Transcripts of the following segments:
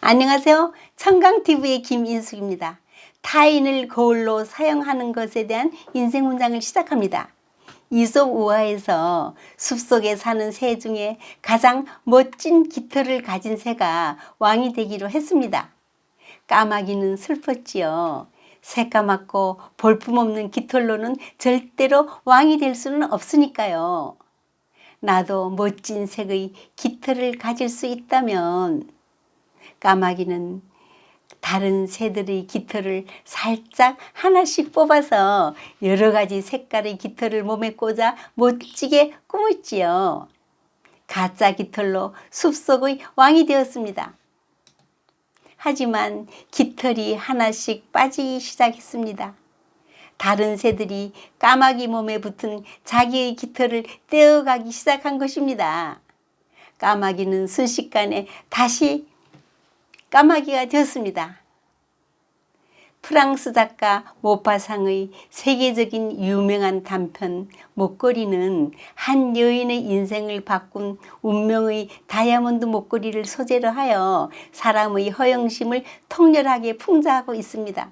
안녕하세요. 청강TV의 김인숙입니다. 타인을 거울로 사용하는 것에 대한 인생 문장을 시작합니다. 이솝 우화에서 숲속에 사는 새 중에 가장 멋진 깃털을 가진 새가 왕이 되기로 했습니다. 까마귀는 슬펐지요. 새까맣고 볼품없는 깃털로는 절대로 왕이 될 수는 없으니까요. 나도 멋진 색의 깃털을 가질 수 있다면 까마귀는 다른 새들의 깃털을 살짝 하나씩 뽑아서 여러 가지 색깔의 깃털을 몸에 꽂아 멋지게 꾸몄지요. 가짜 깃털로 숲속의 왕이 되었습니다. 하지만 깃털이 하나씩 빠지기 시작했습니다. 다른 새들이 까마귀 몸에 붙은 자기의 깃털을 떼어가기 시작한 것입니다. 까마귀는 순식간에 다시 까마귀가 되었습니다. 프랑스 작가 모파상의 세계적인 유명한 단편 목걸이는 한 여인의 인생을 바꾼 운명의 다이아몬드 목걸이를 소재로 하여 사람의 허영심을 통렬하게 풍자하고 있습니다.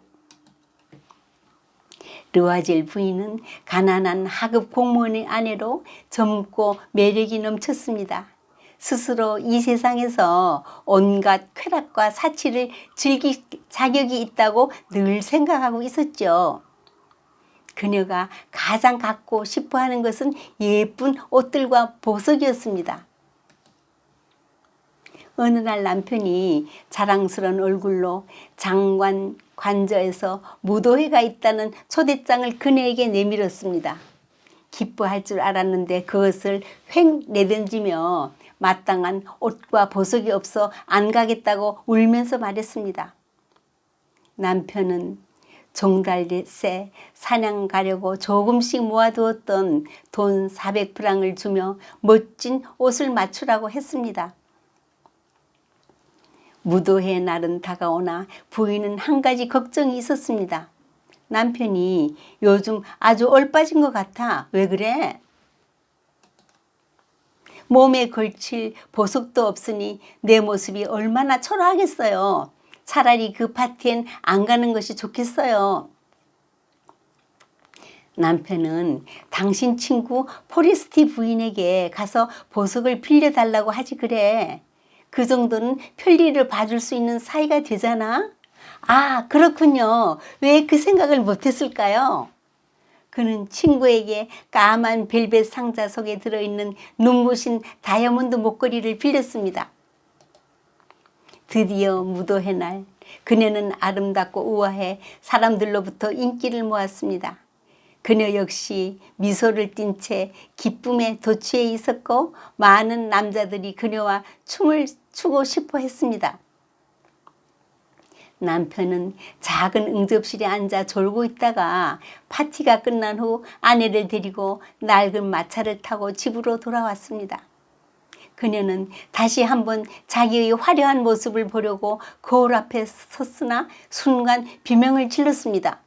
르와젤 부인은 가난한 하급 공무원의 아내로 젊고 매력이 넘쳤습니다. 스스로 이 세상에서 온갖 쾌락과 사치를 즐길 자격이 있다고 늘 생각하고 있었죠. 그녀가 가장 갖고 싶어하는 것은 예쁜 옷들과 보석이었습니다. 어느 날 남편이 자랑스러운 얼굴로 장관 관저에서 무도회가 있다는 초대장을 그녀에게 내밀었습니다. 기뻐할 줄 알았는데 그것을 휙 내던지며 마땅한 옷과 보석이 없어 안 가겠다고 울면서 말했습니다. 남편은 종달새 사냥 가려고 조금씩 모아두었던 돈 400프랑을 주며 멋진 옷을 맞추라고 했습니다. 무도회 날은 다가오나 부인은 한 가지 걱정이 있었습니다. 남편이 요즘 아주 얼빠진 것 같아. 왜 그래? 몸에 걸칠 보석도 없으니 내 모습이 얼마나 초라하겠어요. 차라리 그 파티엔 안 가는 것이 좋겠어요. 남편은 당신 친구 포레스티 부인에게 가서 보석을 빌려달라고 하지 그래. 그 정도는 편리를 봐줄 수 있는 사이가 되잖아. 아, 그렇군요. 왜 그 생각을 못했을까요? 그는 친구에게 까만 벨벳 상자 속에 들어있는 눈부신 다이아몬드 목걸이를 빌렸습니다. 드디어 무도회 날 그녀는 아름답고 우아해 사람들로부터 인기를 모았습니다. 그녀 역시 미소를 띤 채 기쁨에 도취해 있었고 많은 남자들이 그녀와 춤을 추고 싶어 했습니다. 남편은 작은 응접실에 앉아 졸고 있다가 파티가 끝난 후 아내를 데리고 낡은 마차를 타고 집으로 돌아왔습니다. 그녀는 다시 한번 자기의 화려한 모습을 보려고 거울 앞에 섰으나 순간 비명을 질렀습니다.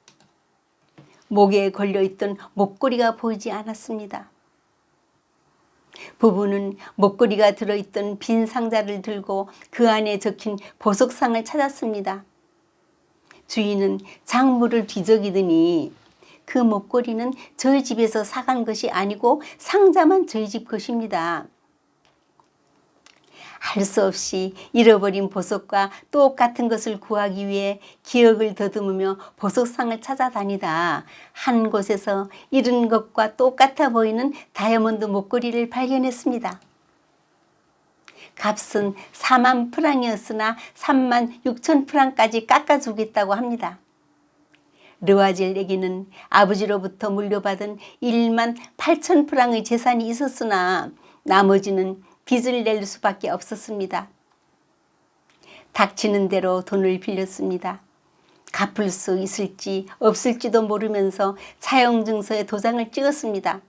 목에 걸려있던 목걸이가 보이지 않았습니다. 부부는 목걸이가 들어있던 빈 상자를 들고 그 안에 적힌 보석상을 찾았습니다. 주인은 장물을 뒤적이더니 그 목걸이는 저희 집에서 사간 것이 아니고 상자만 저희 집 것입니다. 할 수 없이 잃어버린 보석과 똑같은 것을 구하기 위해 기억을 더듬으며 보석상을 찾아다니다 한 곳에서 잃은 것과 똑같아 보이는 다이아몬드 목걸이를 발견했습니다. 값은 4만 프랑이었으나 3만 6천 프랑까지 깎아주겠다고 합니다. 르와젤에게는 아버지로부터 물려받은 1만 8천 프랑의 재산이 있었으나 나머지는 빚을 낼 수밖에 없었습니다. 닥치는 대로 돈을 빌렸습니다. 갚을 수 있을지 없을지도 모르면서 차용증서에 도장을 찍었습니다.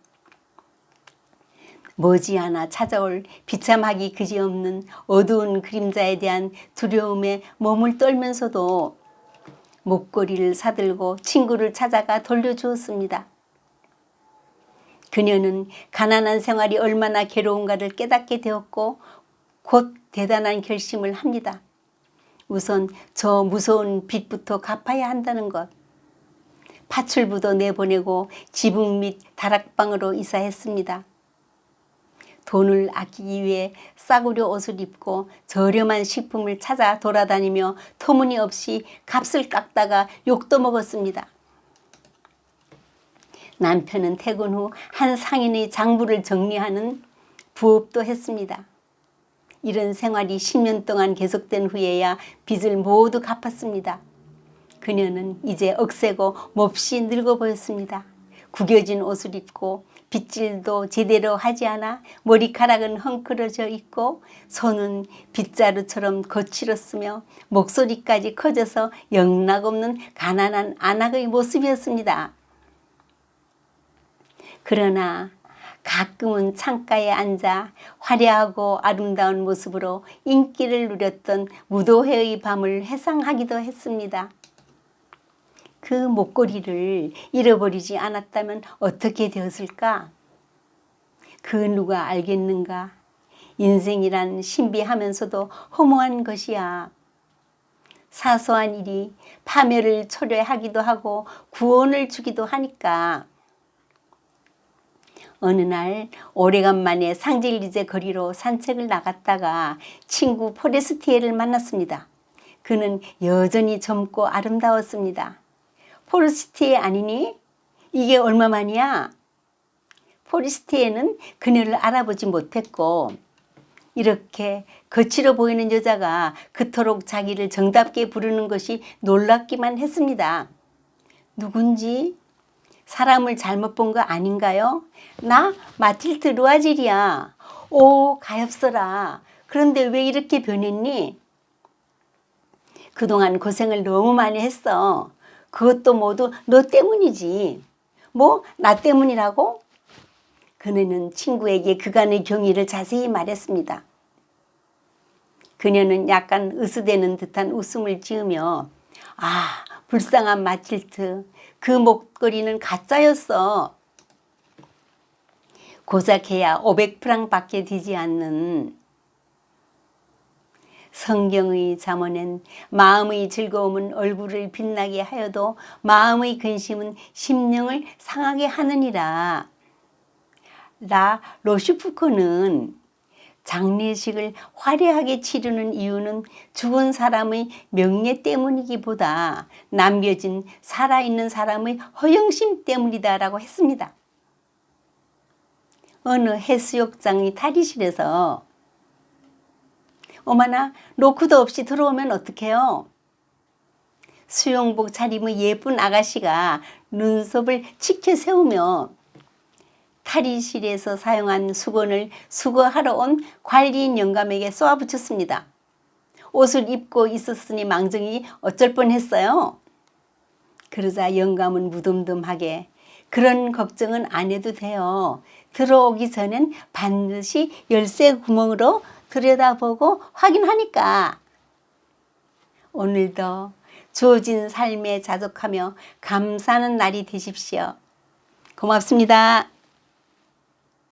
머지않아 찾아올 비참하기 그지없는 어두운 그림자에 대한 두려움에 몸을 떨면서도 목걸이를 사들고 친구를 찾아가 돌려주었습니다. 그녀는 가난한 생활이 얼마나 괴로운가를 깨닫게 되었고 곧 대단한 결심을 합니다. 우선 저 무서운 빚부터 갚아야 한다는 것. 파출부도 내보내고 지붕 및 다락방으로 이사했습니다. 돈을 아끼기 위해 싸구려 옷을 입고 저렴한 식품을 찾아 돌아다니며 터무니없이 값을 깎다가 욕도 먹었습니다. 남편은 퇴근 후 한 상인의 장부를 정리하는 부업도 했습니다. 이런 생활이 10년 동안 계속된 후에야 빚을 모두 갚았습니다. 그녀는 이제 억세고 몹시 늙어 보였습니다. 구겨진 옷을 입고 빗질도 제대로 하지 않아 머리카락은 헝클어져 있고 손은 빗자루처럼 거칠었으며 목소리까지 커져서 영락없는 가난한 안악의 모습이었습니다. 그러나 가끔은 창가에 앉아 화려하고 아름다운 모습으로 인기를 누렸던 무도회의 밤을 회상하기도 했습니다. 그 목걸이를 잃어버리지 않았다면 어떻게 되었을까? 그 누가 알겠는가? 인생이란 신비하면서도 허무한 것이야. 사소한 일이 파멸을 초래하기도 하고 구원을 주기도 하니까. 어느 날 오래간만에 상젤리제 거리로 산책을 나갔다가 친구 포레스티에를 만났습니다. 그는 여전히 젊고 아름다웠습니다. 포레스티에 아니니? 이게 얼마만이야? 포레스티에는 그녀를 알아보지 못했고 이렇게 거칠어 보이는 여자가 그토록 자기를 정답게 부르는 것이 놀랍기만 했습니다. 누군지? 사람을 잘못 본 거 아닌가요? 나 마틸드 루아질이야. 오, 가엾어라. 그런데 왜 이렇게 변했니? 그동안 고생을 너무 많이 했어. 그것도 모두 너 때문이지. 뭐? 나 때문이라고? 그녀는 친구에게 그간의 경위를 자세히 말했습니다. 그녀는 약간 으스대는 듯한 웃음을 지으며 아, 불쌍한 마틸드. 그 목걸이는 가짜였어. 고작 해야 500프랑 밖에 되지 않는. 성경의 잠언엔 마음의 즐거움은 얼굴을 빛나게 하여도 마음의 근심은 심령을 상하게 하느니라. 라 로슈푸코는 장례식을 화려하게 치르는 이유는 죽은 사람의 명예 때문이기보다 남겨진 살아있는 사람의 허영심 때문이다라고 했습니다. 어느 해수욕장의 탈의실에서 어머나 노크도 없이 들어오면 어떡해요? 수영복 차림의 예쁜 아가씨가 눈썹을 치켜 세우며 탈의실에서 사용한 수건을 수거하러 온 관리인 영감에게 쏘아붙였습니다. 옷을 입고 있었으니 망정이 어쩔 뻔했어요. 그러자 영감은 무덤덤하게 그런 걱정은 안 해도 돼요. 들어오기 전엔 반드시 열쇠 구멍으로 들여다보고 확인하니까. 오늘도 주어진 삶에 자족하며 감사하는 날이 되십시오. 고맙습니다.